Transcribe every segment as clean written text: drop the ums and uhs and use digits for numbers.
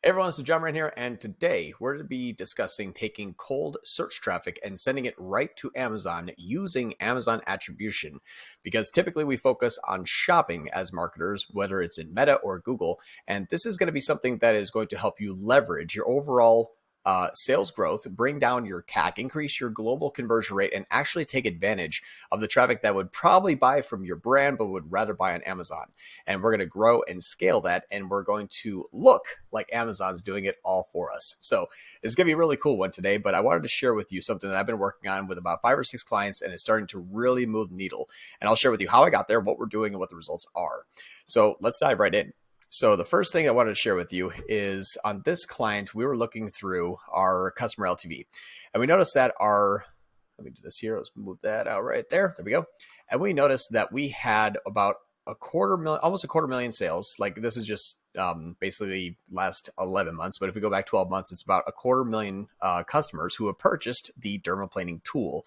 Hey everyone, it's John Ryan here, and today we're going to be discussing taking cold search traffic and sending it right to Amazon using Amazon Attribution, because typically we focus on shopping as marketers, whether it's in Meta or Google, and this is going to be something that is going to help you leverage your overall sales growth, bring down your CAC, increase your global conversion rate, and actually take advantage of the traffic that would probably buy from your brand but would rather buy on Amazon. And we're going to grow and scale that, and we're going to look like Amazon's doing it all for us. So it's going to be a really cool one today, but I wanted to share with you something that I've been working on with about 5 or 6 clients, and it's starting to really move the needle. And I'll share with you how I got there, what we're doing, and what the results are. So let's dive right in. So the first thing I wanted to share with you is on this client, we were looking through our customer LTV, and we noticed that let me do this here. Let's move that out right there. There we go. And we noticed that we had about almost a quarter million sales. Like this is just basically last 11 months. But if we go back 12 months, it's about a 250,000 customers who have purchased the dermaplaning tool.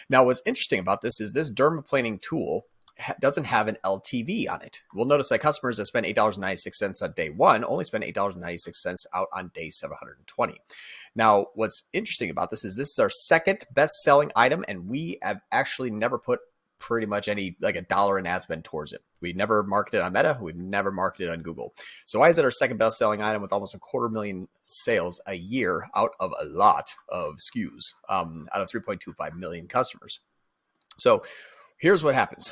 Now, what's interesting about this is this dermaplaning tool doesn't have an LTV on it. We'll notice that customers that spend $8.96 on day one only spend $8.96 out on day 720. Now, what's interesting about this is our second best-selling item, and we have actually never put pretty much any like a dollar in ad spend towards it. We never marketed on Meta. We've never marketed on Google. So why is it our second best-selling item with almost a 250,000 sales a year out of a lot of SKUs, out of 3.25 million customers? So here's what happens.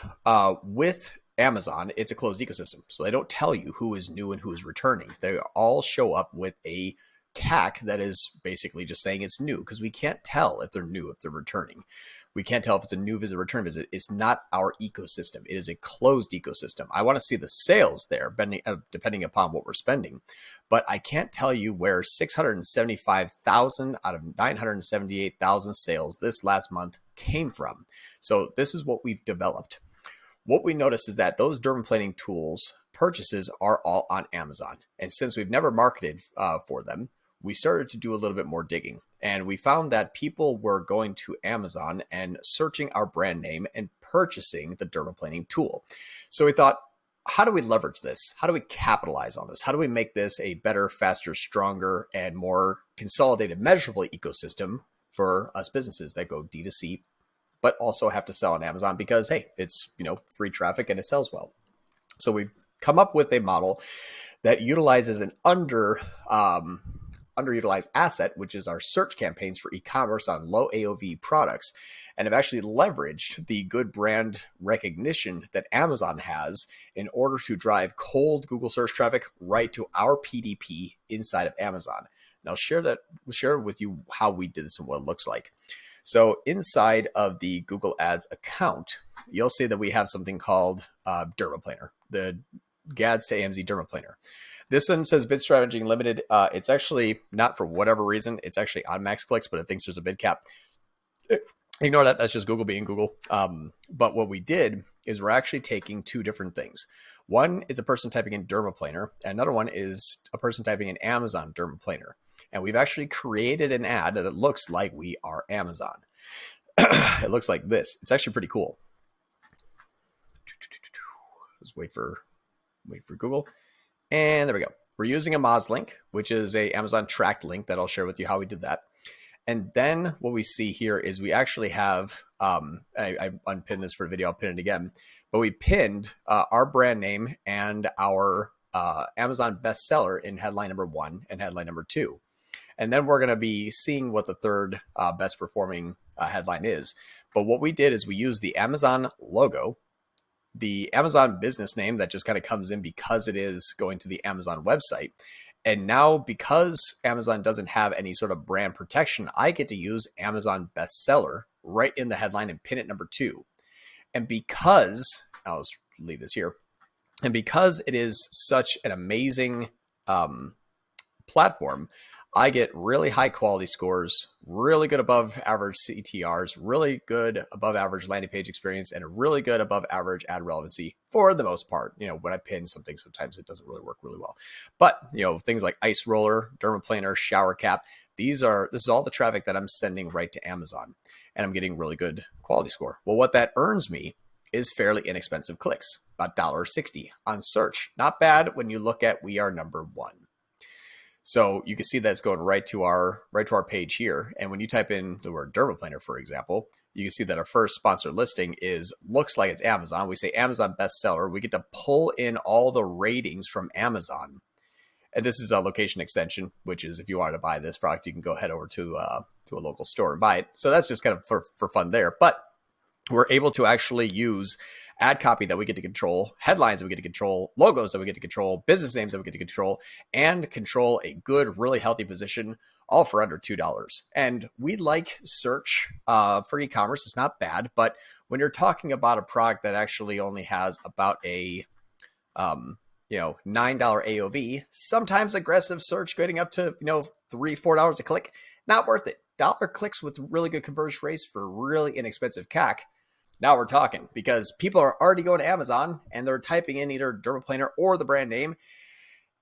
With Amazon, it's a closed ecosystem. So they don't tell you who is new and who is returning. They all show up with a CAC that is basically just saying it's new, because we can't tell if they're new, if they're returning. We can't tell if it's a new visit, return visit. It's not our ecosystem. It is a closed ecosystem. I want to see the sales there, depending upon what we're spending. But I can't tell you where 675,000 out of 978,000 sales this last month came from. So this is what we've developed. What we noticed is that those dermaplaning tools purchases are all on Amazon. And since we've never marketed for them, we started to do a little bit more digging. And we found that people were going to Amazon and searching our brand name and purchasing the dermaplaning tool. So we thought, how do we leverage this? How do we capitalize on this? How do we make this a better, faster, stronger, and more consolidated, measurable ecosystem for us businesses that go D2C, but also have to sell on Amazon because, hey, it's free traffic and it sells well. So we've come up with a model that utilizes an underutilized asset, which is our search campaigns for e-commerce on low AOV products, and have actually leveraged the good brand recognition that Amazon has in order to drive cold Google search traffic right to our PDP inside of Amazon. And I'll share with you how we did this and what it looks like. So inside of the Google Ads account, you'll see that we have something called dermaplaner, the GADS to AMZ dermaplaner. This one says bid strategy limited. It's actually not for whatever reason. It's actually on max clicks, but it thinks there's a bid cap. Ignore that. That's just Google being Google. But what we did is we're actually taking two different things. One is a person typing in dermaplaner, and another one is a person typing in Amazon dermaplaner. And we've actually created an ad that looks like we are Amazon. It looks like this. It's actually pretty cool. Let's wait for Google. And there we go. We're using a Moz link, which is a Amazon tracked link that I'll share with you how we did that. And then what we see here is we actually have, I unpinned this for a video, I'll pin it again, but we pinned our brand name and our Amazon bestseller in headline number 1 and headline number 2. And then we're going to be seeing what the third best performing headline is. But what we did is we used the Amazon logo, the Amazon business name that just kind of comes in because it is going to the Amazon website. And now because Amazon doesn't have any sort of brand protection, I get to use Amazon bestseller right in the headline and pin it number 2. And because, I'll just leave this here, and because it is such an amazing platform, I get really high quality scores, really good above average CTRs, really good above average landing page experience, and a really good above average ad relevancy for the most part. When I pin something, sometimes it doesn't really work really well. But, things like ice roller, dermaplaner, shower cap, this is all the traffic that I'm sending right to Amazon, and I'm getting really good quality score. Well, what that earns me is fairly inexpensive clicks, about $1.60 on search. Not bad when you look at we are number 1. So you can see that's going right to our page here. And when you type in the word dermaplaner, for example, you can see that our first sponsored listing looks like it's Amazon. We say Amazon bestseller. We get to pull in all the ratings from Amazon. And this is a location extension, which is if you wanted to buy this product, you can go head over to a local store and buy it. So that's just kind of for fun there. But we're able to actually use ad copy that we get to control, headlines that we get to control, logos that we get to control, business names that we get to control, and control a good, really healthy position, all for under $2. And we like search for e-commerce. It's not bad, but when you're talking about a product that actually only has about a $9 AOV, sometimes aggressive search getting up to $3-4 a click, not worth it. Dollar clicks with really good conversion rates for really inexpensive CAC. Now we're talking, because people are already going to Amazon and they're typing in either dermaplaner or the brand name.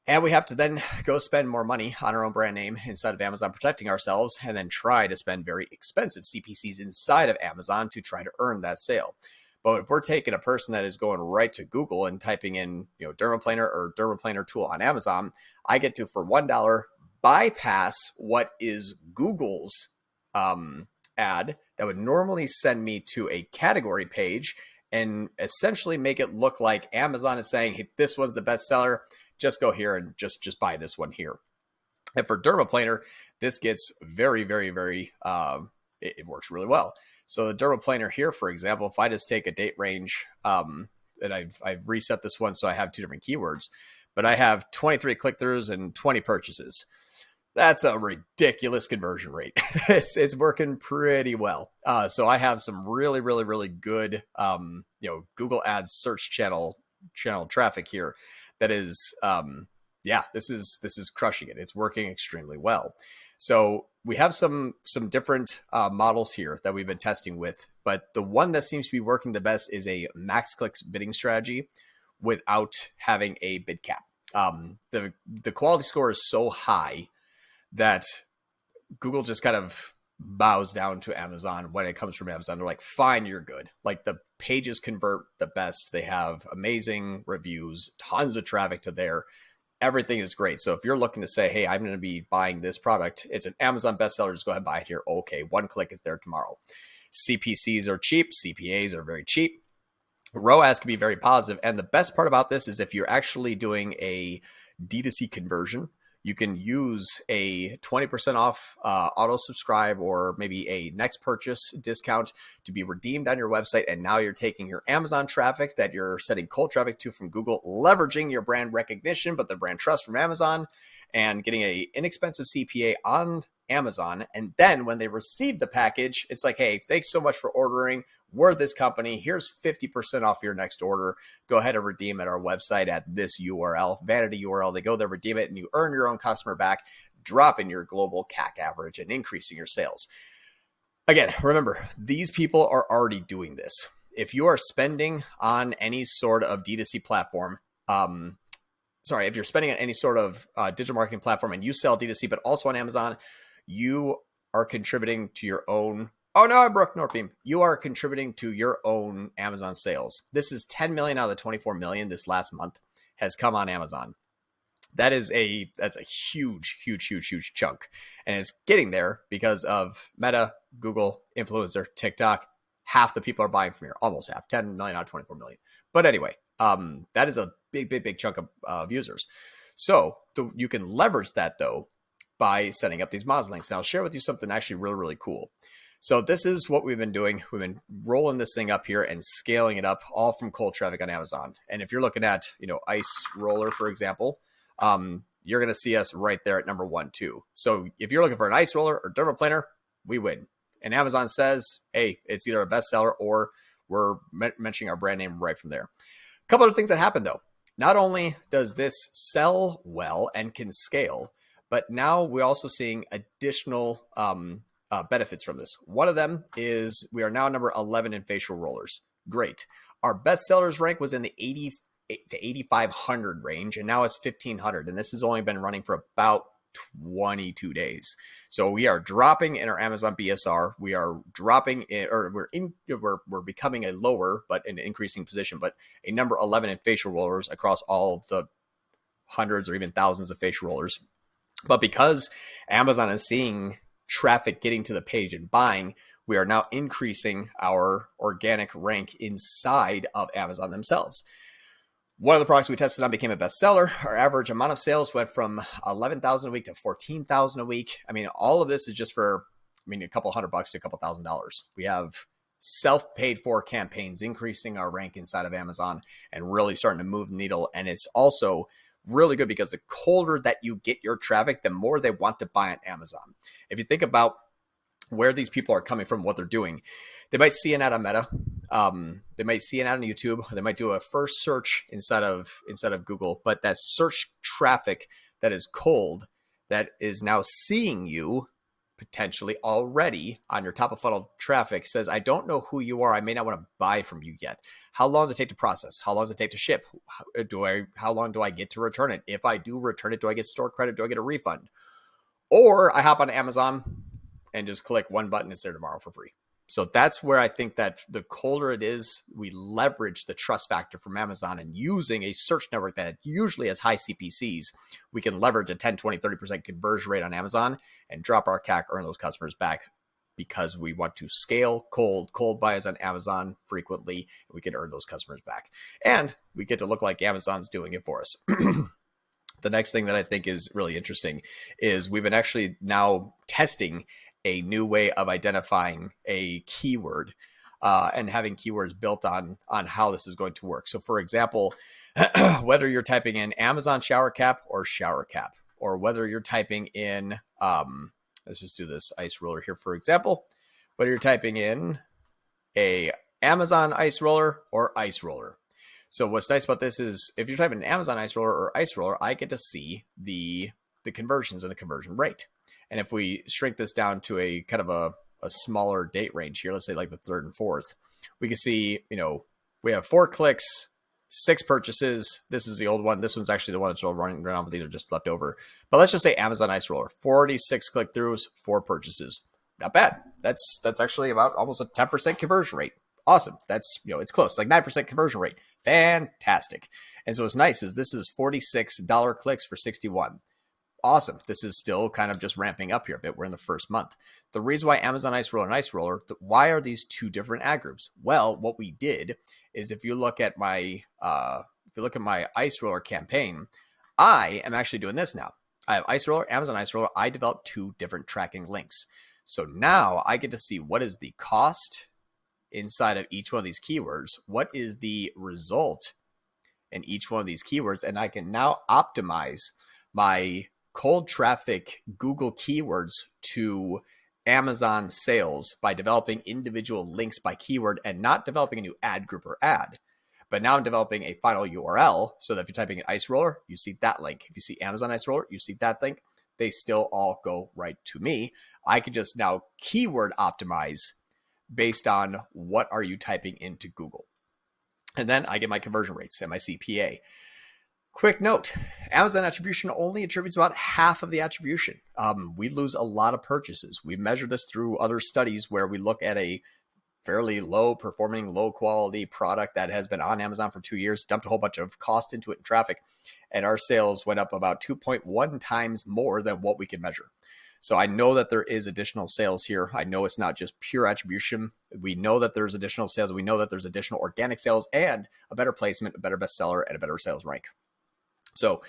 And we have to then go spend more money on our own brand name instead of Amazon protecting ourselves, and then try to spend very expensive CPCs inside of Amazon to try to earn that sale. But if we're taking a person that is going right to Google and typing in, dermaplaner or dermaplaner tool on Amazon, I get to, for $1, bypass what is Google's ad that would normally send me to a category page and essentially make it look like Amazon is saying, hey, this one's the best seller. Just go here and just buy this one here. And for dermaplaner, this gets very, very, very, it works really well. So the dermaplaner here, for example, if I just take a date range, and I've reset this one so I have two different keywords, but I have 23 click-throughs and 20 purchases. That's a ridiculous conversion rate. It's working pretty well. So I have some really, really, really good, Google Ads search channel traffic here. That is, this is crushing it. It's working extremely well. So we have some different models here that we've been testing with, but the one that seems to be working the best is a max clicks bidding strategy without having a bid cap. The quality score is so high that Google just kind of bows down to Amazon when it comes from Amazon. They're like, fine, you're good. Like, the pages convert the best. They have amazing reviews, tons of traffic to there. Everything is great. So if you're looking to say, hey, I'm going to be buying this product, it's an Amazon bestseller, just go ahead and buy it here. Okay, one click, it's there tomorrow. CPCs are cheap. CPAs are very cheap. ROAS can be very positive. And the best part about this is if you're actually doing a D2C conversion, you can use a 20% off auto subscribe or maybe a next purchase discount to be redeemed on your website. And now you're taking your Amazon traffic that you're sending cold traffic to from Google, leveraging your brand recognition, but the brand trust from Amazon, and getting a inexpensive CPA on Amazon. And then when they receive the package, it's like, hey, thanks so much for ordering. We're this company. Here's 50% off your next order. Go ahead and redeem at our website at this URL, vanity URL. They go there, redeem it, and you earn your own customer back, dropping your global CAC average and increasing your sales. Again, remember, these people are already doing this. If you are spending on any sort of D2C platform, if you're spending on any sort of digital marketing platform and you sell D2C, but also on Amazon, you are contributing to your own. Oh no, I broke Northbeam. You are contributing to your own Amazon sales. This is 10 million out of the 24 million this last month has come on Amazon. That's a huge, huge, huge, huge chunk. And it's getting there because of Meta, Google, influencer, TikTok. Half the people are buying from here, almost half, 10 million out of 24 million. But anyway, that is a big, big, big chunk of users. So you can leverage that though by setting up these mods links. Now I'll share with you something actually really, really cool. So this is what we've been doing. We've been rolling this thing up here and scaling it up all from cold traffic on Amazon. And if you're looking at, Ice Roller, for example, you're going to see us right there at number 1, too. So if you're looking for an ice roller or dermaplaner, we win. And Amazon says, hey, it's either a bestseller or we're mentioning our brand name right from there. A couple of things that happen, though. Not only does this sell well and can scale, but now we're also seeing additional benefits from this. One of them is we are now number 11 in facial rollers. Great. Our best sellers rank was in the 80 to 8,500 range, and now it's 1,500. And this has only been running for about 22 days. So we are dropping in our Amazon BSR. We are dropping in, or we're becoming a lower, but an increasing position, but a number 11 in facial rollers across all the hundreds or even thousands of facial rollers. But because Amazon is seeing traffic getting to the page and buying, we are now increasing our organic rank inside of Amazon themselves. One of the products we tested on became a bestseller. Our average amount of sales went from 11,000 a week to 14,000 a week. I mean, all of this is just for, a couple $100 to a couple $1,000. We have self-paid for campaigns increasing our rank inside of Amazon and really starting to move the needle. And it's also really good because the colder that you get your traffic, the more they want to buy on Amazon. If you think about where these people are coming from, what they're doing, they might see an ad on Meta, they might see an ad on YouTube, they might do a first search inside of Google, but that search traffic that is cold, that is now seeing you potentially already on your top of funnel traffic, says, I don't know who you are. I may not want to buy from you yet. How long does it take to process? How long does it take to ship? How long do I get to return it? If I do return it, do I get store credit? Do I get a refund? Or I hop on Amazon and just click one button, it's there tomorrow for free. So that's where I think that the colder it is, we leverage the trust factor from Amazon, and using a search network that usually has high CPCs, we can leverage a 10, 20, 30% conversion rate on Amazon and drop our CAC, earn those customers back, because we want to scale cold buys on Amazon frequently, and we can earn those customers back. And we get to look like Amazon's doing it for us. The next thing that I think is really interesting is we've been actually now testing a new way of identifying a keyword and having keywords built on how this is going to work. So for example, whether you're typing in Amazon shower cap, or whether you're typing in, let's just do this ice roller here, for example, whether you're typing in a Amazon ice roller or ice roller. So what's nice about this is if you're typing in Amazon ice roller or ice roller, I get to see the conversions and the conversion rate. And if we shrink this down to a kind of a smaller date range here, let's say like the 3rd and 4th, we can see, we have 4 clicks, 6 purchases. This is the old one. This one's actually the one that's running around, but these are just left over. But let's just say Amazon ice roller, 46 click-throughs, 4 purchases. Not bad. That's actually about almost a 10% conversion rate. Awesome. That's, it's close, like 9% conversion rate. Fantastic. And so what's nice is this is $46 clicks for 61. Awesome. This is still kind of just ramping up here a bit. We're in the first month. The reason why Amazon ice roller and ice roller, why are these 2 different ad groups? Well, what we did is if you look at my ice roller campaign, I am actually doing this now. I have ice roller, Amazon ice roller. I developed 2 different tracking links. So now I get to see what is the cost inside of each one of these keywords. What is the result in each one of these keywords? And I can now optimize my cold traffic Google keywords to Amazon sales by developing individual links by keyword and not developing a new ad group or ad. But now I'm developing a final URL so that if you're typing in ice roller, you see that link. If you see Amazon ice roller, you see that link. They still all go right to me. I could just now keyword optimize based on what are you typing into Google. And then I get my conversion rates and my CPA. Quick note, Amazon attribution only attributes about half of the attribution. We lose a lot of purchases. We measure this through other studies where we look at a fairly low performing, low quality product that has been on Amazon for 2 years, dumped a whole bunch of cost into it and traffic, and our sales went up about 2.1 times more than what we can measure. So I know that there is additional sales here. I know it's not just pure attribution. We know that there's additional sales. We know that there's additional organic sales and a better placement, a better bestseller, and a better sales rank. So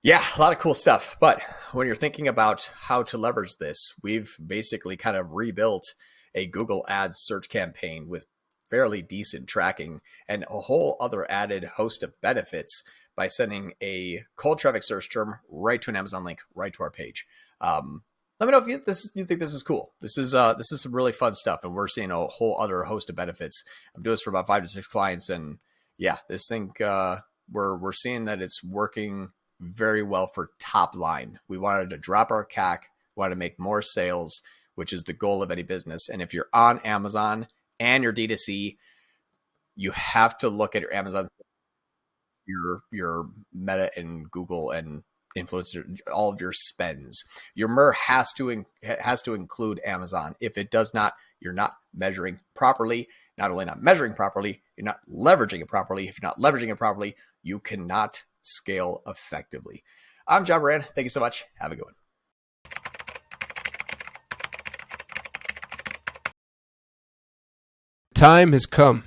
yeah, a lot of cool stuff. But when you're thinking about how to leverage this, we've basically kind of rebuilt a Google Ads search campaign with fairly decent tracking and a whole other added host of benefits by sending a cold traffic search term right to an Amazon link, right to our page. Let me know if you think this is cool. This is some really fun stuff, and we're seeing a whole other host of benefits. I'm doing this for about 5 to 6 clients, and yeah, this thing we're seeing that it's working very well for top line. We wanted to drop our CAC, wanted to make more sales, which is the goal of any business. And if you're on Amazon and you're D2C, you have to look at your Amazon, your Meta and Google and influencer, all of your spends. Your MER has to include Amazon. If it does not, you're not measuring properly. Not only not measuring properly, you're not leveraging it properly. If you're not leveraging it properly, you cannot scale effectively. I'm John Moran. Thank you so much. Have a good one. Time has come.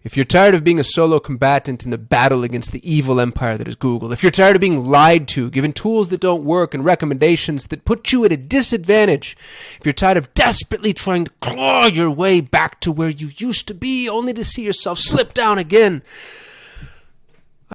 If you're tired of being a solo combatant in the battle against the evil empire that is Google, if you're tired of being lied to, given tools that don't work and recommendations that put you at a disadvantage, if you're tired of desperately trying to claw your way back to where you used to be only to see yourself slip down again,